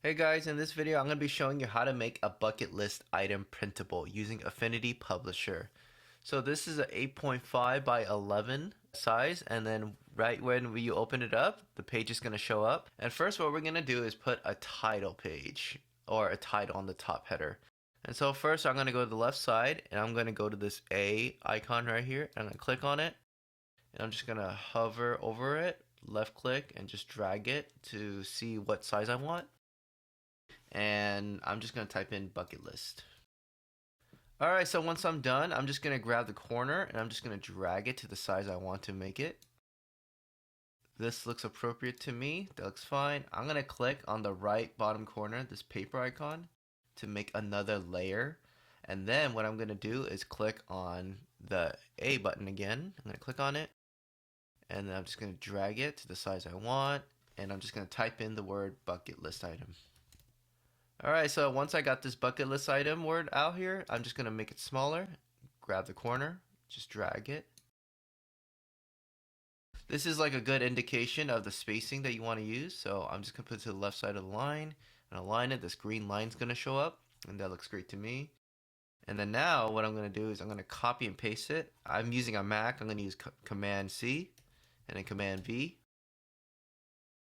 Hey guys, in this video I'm going to be showing you how to make a bucket list item printable using Affinity Publisher. So this is an 8.5 by 11 size, and then right when you open it up, the page is going to show up. And first what we're going to do is put a title page or a title on the top header. And so first I'm going to go to the left side and I'm going to go to this A icon right here. I'm going to click on it and I'm just going to hover over it, left click, and just drag it to see what size I want. And I'm just going to type in bucket list. Alright, so once I'm done, I'm just going to grab the corner and I'm just going to drag it to the size I want to make it. This looks appropriate to me. That looks fine. I'm going to click on the right bottom corner, this paper icon, to make another layer. And then what I'm going to do is click on the A button again. I'm going to click on it. And then I'm just going to drag it to the size I want. And I'm just going to type in the word bucket list item. Alright, so once I got this bucket list item word out here, I'm just going to make it smaller. Grab the corner, just drag it. This is like a good indication of the spacing that you want to use, so I'm just going to put it to the left side of the line and align it. This green line's going to show up, and that looks great to me. And then now what I'm going to do is I'm going to copy and paste it. I'm using a Mac. I'm going to use Command C and then Command V.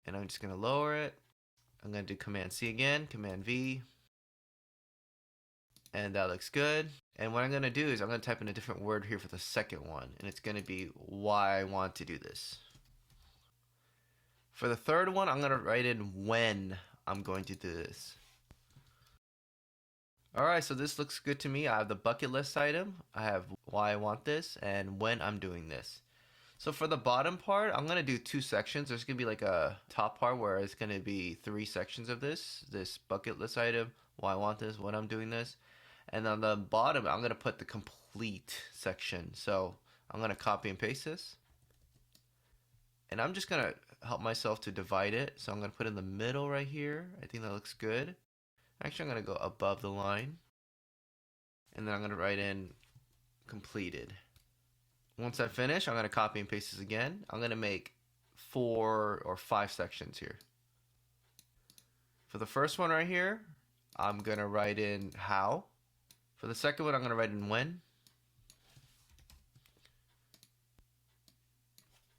And I'm just going to lower it. I'm going to do Command C again, Command V, and that looks good. And what I'm going to do is I'm going to type in a different word here for the second one, and it's going to be why I want to do this. For the third one, I'm going to write in when I'm going to do this. Alright, so this looks good to me. I have the bucket list item, I have why I want this, and when I'm doing this. So for the bottom part, I'm going to do two sections. There's going to be like a top part where it's going to be 3 sections of this bucket list item, why I want this, when I'm doing this. And on the bottom, I'm going to put the complete section. So I'm going to copy and paste this. And I'm just going to help myself to divide it. So I'm going to put it in the middle right here. I think that looks good. Actually, I'm going to go above the line. And then I'm going to write in completed. Once I finish, I'm going to copy and paste this again. I'm going to make 4 or 5 sections here. For the first one right here, I'm going to write in how. For the second one, I'm going to write in when.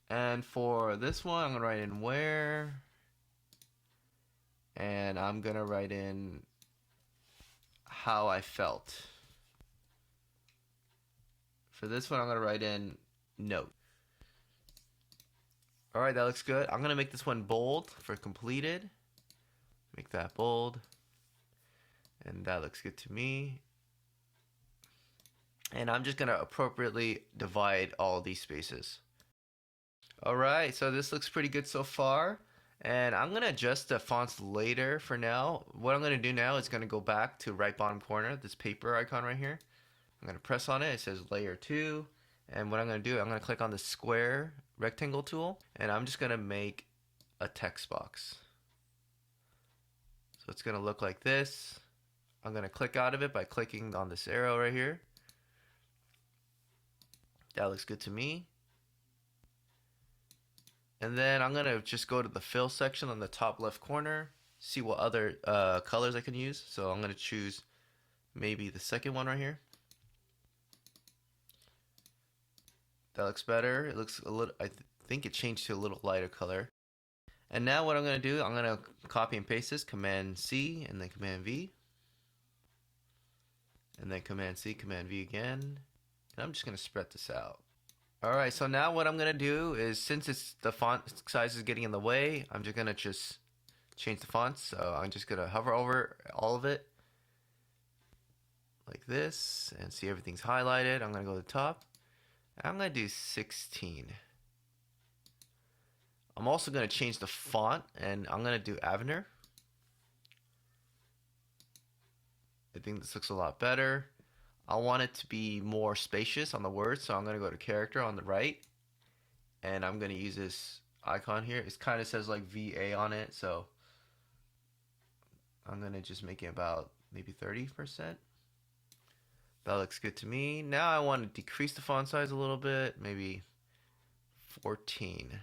And for this one, I'm going to write in where. And I'm going to write in how I felt. For this one, I'm going to write in note. Alright, that looks good. I'm going to make this one bold for completed. Make that bold. And that looks good to me. And I'm just going to appropriately divide all these spaces. Alright, so this looks pretty good so far. And I'm going to adjust the fonts later for now. What I'm going to do now is going to go back to right bottom corner, this paper icon right here. I'm going to press on it. It says layer 2. And what I'm going to do, I'm going to click on the square rectangle tool. And I'm just going to make a text box. So it's going to look like this. I'm going to click out of it by clicking on this arrow right here. That looks good to me. And then I'm going to just go to the fill section on the top left corner. See what other colors I can use. So I'm going to choose maybe the second one right here. That looks better. It looks a little, I think it changed to a little lighter color. And now what I'm going to do, I'm going to copy and paste this, Command C and then Command V. And then Command C, Command V again. And I'm just going to spread this out. Alright, so now what I'm going to do is, since the font size is getting in the way, I'm just going to change the fonts. So I'm just going to hover over all of it like this and see everything's highlighted. I'm going to go to the top. I'm going to do 16. I'm also going to change the font, and I'm going to do Avner. I think this looks a lot better. I want it to be more spacious on the words, so I'm going to go to character on the right. And I'm going to use this icon here. It kind of says like VA on it, so I'm going to just make it about maybe 30%. That looks good to me. Now I want to decrease the font size a little bit, maybe 14.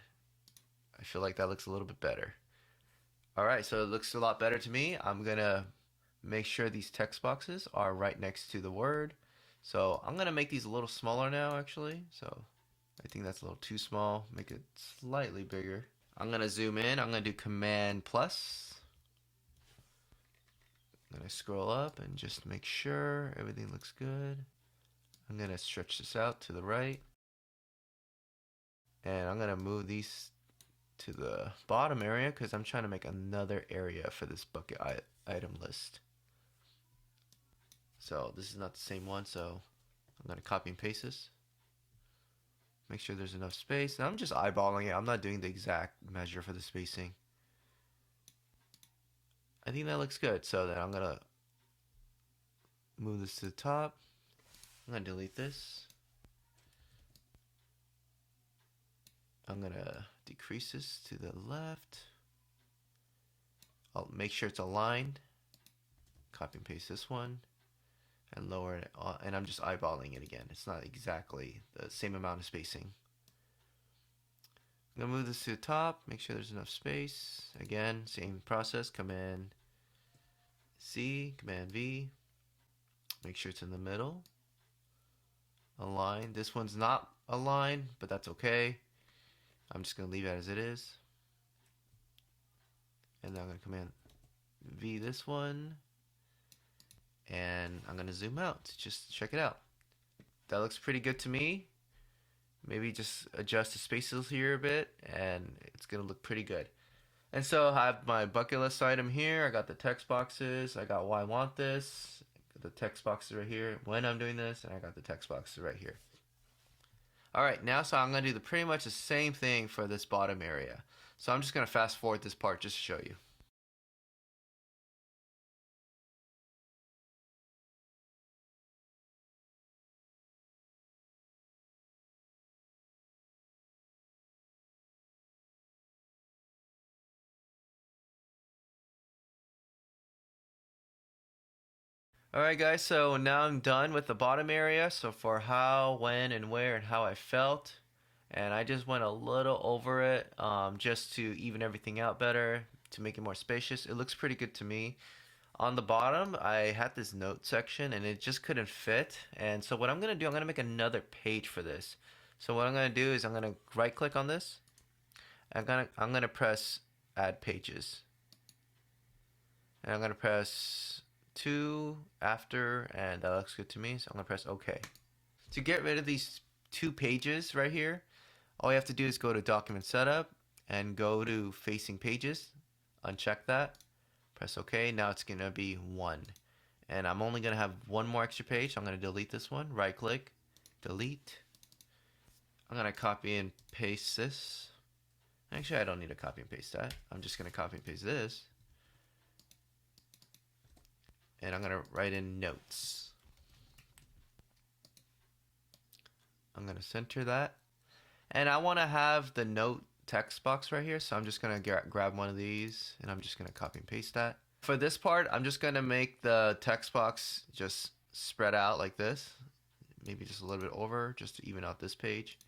I feel like that looks a little bit better. Alright, so it looks a lot better to me. I'm gonna make sure these text boxes are right next to the word. So I'm gonna make these a little smaller now actually. So I think that's a little too small. Make it slightly bigger. I'm gonna zoom in. I'm gonna do Command plus. I'm gonna scroll up and just make sure everything looks good. I'm gonna stretch this out to the right. And I'm gonna move these to the bottom area because I'm trying to make another area for this bucket item list. So this is not the same one, so I'm gonna copy and paste this. Make sure there's enough space. Now I'm just eyeballing it. I'm not doing the exact measure for the spacing. I think that looks good. So then I'm gonna move this to the top. I'm gonna delete this. I'm gonna decrease this to the left. I'll make sure it's aligned. Copy and paste this one and lower it, and I'm just eyeballing it again. It's not exactly the same amount of spacing. I'm gonna move this to the top, make sure there's enough space. Again, same process, Command C, Command V. Make sure it's in the middle. Align. This one's not aligned, but that's okay. I'm just gonna leave it as it is. And then I'm gonna Command V this one. And I'm gonna zoom out to just check it out. That looks pretty good to me. Maybe just adjust the spaces here a bit and it's gonna look pretty good. And so I have my bucket list item here. I got the text boxes. I got why I want this. The text boxes right here when I'm doing this, and I got the text boxes right here. Alright, now so I'm gonna do pretty much the same thing for this bottom area. So I'm just gonna fast forward this part just to show you. Alright guys, so now I'm done with the bottom area. So for how, when, and where, and how I felt. And I just went a little over it just to even everything out better, to make it more spacious. It looks pretty good to me. On the bottom, I had this note section and it just couldn't fit. And so what I'm going to do, I'm going to make another page for this. So what I'm going to do is I'm going to right click on this. I'm going to press add pages. And I'm going to press to, after, and that looks good to me. So I'm going to press OK. To get rid of these two pages right here, all you have to do is go to document setup and go to facing pages. Uncheck that. Press OK. Now it's going to be 1. And I'm only going to have one more extra page. I'm going to delete this one. Right click. Delete. I'm going to copy and paste this. Actually, I don't need to copy and paste that. I'm just going to copy and paste this. And I'm going to write in notes. I'm going to center that. And I want to have the note text box right here. So I'm just going to grab one of these and I'm just going to copy and paste that. For this part, I'm just going to make the text box just spread out like this. Maybe just a little bit over just to even out this page.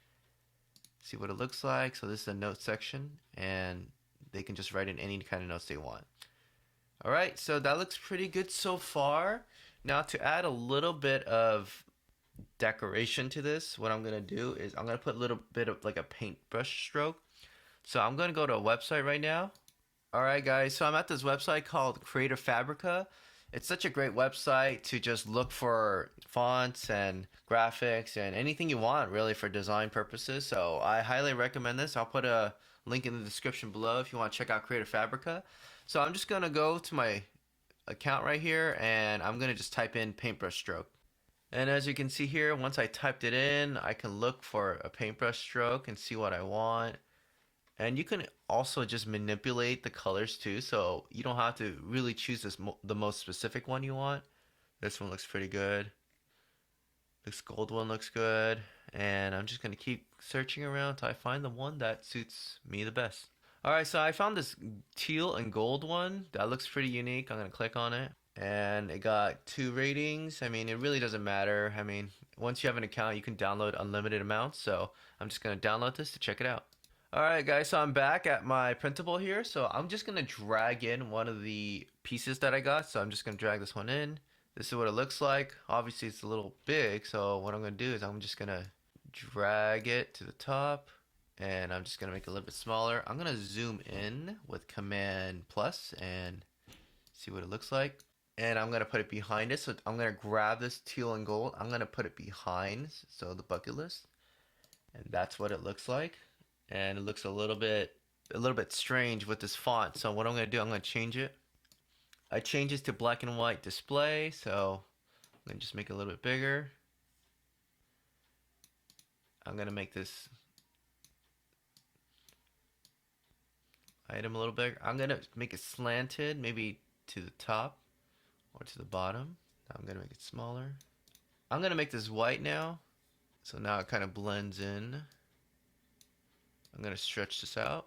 See what it looks like. So this is the note section and they can just write in any kind of notes they want. Alright, so that looks pretty good so far. Now to add a little bit of decoration to this, what I'm going to do is I'm going to put a little bit of like a paintbrush stroke. So I'm going to go to a website right now. Alright guys, so I'm at this website called Creator Fabrica. It's such a great website to just look for fonts and graphics and anything you want really for design purposes. So I highly recommend this. I'll put a link in the description below if you want to check out Creator Fabrica. So I'm just going to go to my account right here and I'm going to just type in paintbrush stroke. And as you can see here, once I typed it in, I can look for a paintbrush stroke and see what I want. And you can also just manipulate the colors too, so you don't have to really choose the most specific one you want. This one looks pretty good. This gold one looks good. And I'm just going to keep searching around until I find the one that suits me the best. Alright, so I found this teal and gold one. That looks pretty unique. I'm going to click on it. And it got 2 ratings. I mean, it really doesn't matter. I mean, once you have an account, you can download unlimited amounts. So I'm just going to download this to check it out. Alright guys, so I'm back at my printable here. So I'm just going to drag in one of the pieces that I got. So I'm just going to drag this one in. This is what it looks like. Obviously it's a little big, so what I'm going to do is I'm just going to drag it to the top. And I'm just going to make it a little bit smaller. I'm going to zoom in with Command plus and see what it looks like. And I'm going to put it behind it. So I'm going to grab this teal and gold. I'm going to put it behind, so the bucket list. And that's what it looks like. And it looks a little bit strange with this font. So what I'm going to do, I'm going to change it. I changed it to black and white display. So I'm going to just make it a little bit bigger. I'm going to make this item a little bigger. I'm going to make it slanted, maybe to the top or to the bottom. I'm going to make it smaller. I'm going to make this white now. So now it kind of blends in. I'm going to stretch this out.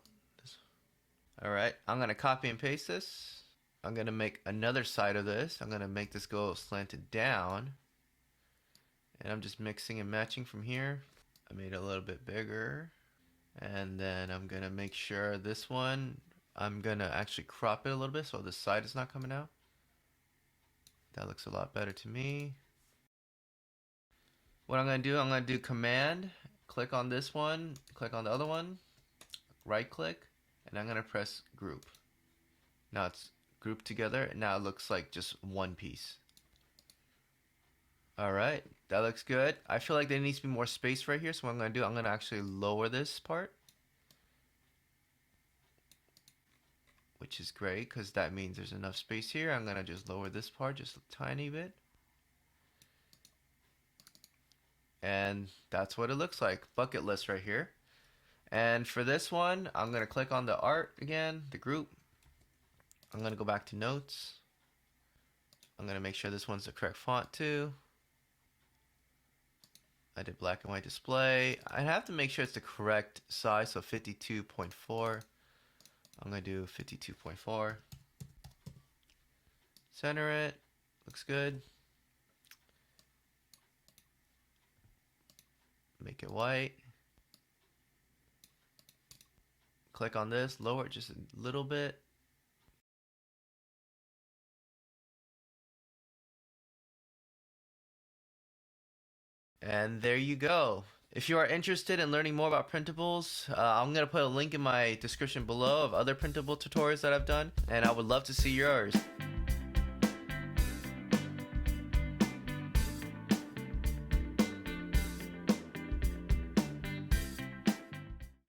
Alright, I'm going to copy and paste this. I'm going to make another side of this. I'm going to make this go slanted down. And I'm just mixing and matching from here. I made it a little bit bigger. And then I'm going to make sure this one, I'm going to actually crop it a little bit so this side is not coming out. That looks a lot better to me. What I'm going to do Command, click on this one, click on the other one, right click, and I'm going to press group. Now it's grouped together, and now it looks like just one piece. Alright, that looks good. I feel like there needs to be more space right here, so what I'm going to do, I'm going to actually lower this part. Which is great, because that means there's enough space here. I'm going to just lower this part just a tiny bit. And that's what it looks like. Bucket list right here. And for this one, I'm going to click on the art again, the group. I'm going to go back to notes. I'm going to make sure this one's the correct font too. I did black and white display. I have to make sure it's the correct size, so 52.4. I'm going to do 52.4. Center it. Looks good. Make it white. Click on this, lower it just a little bit. And there you go. If you are interested in learning more about printables, I'm going to put a link in my description below of other printable tutorials that I've done, and I would love to see yours.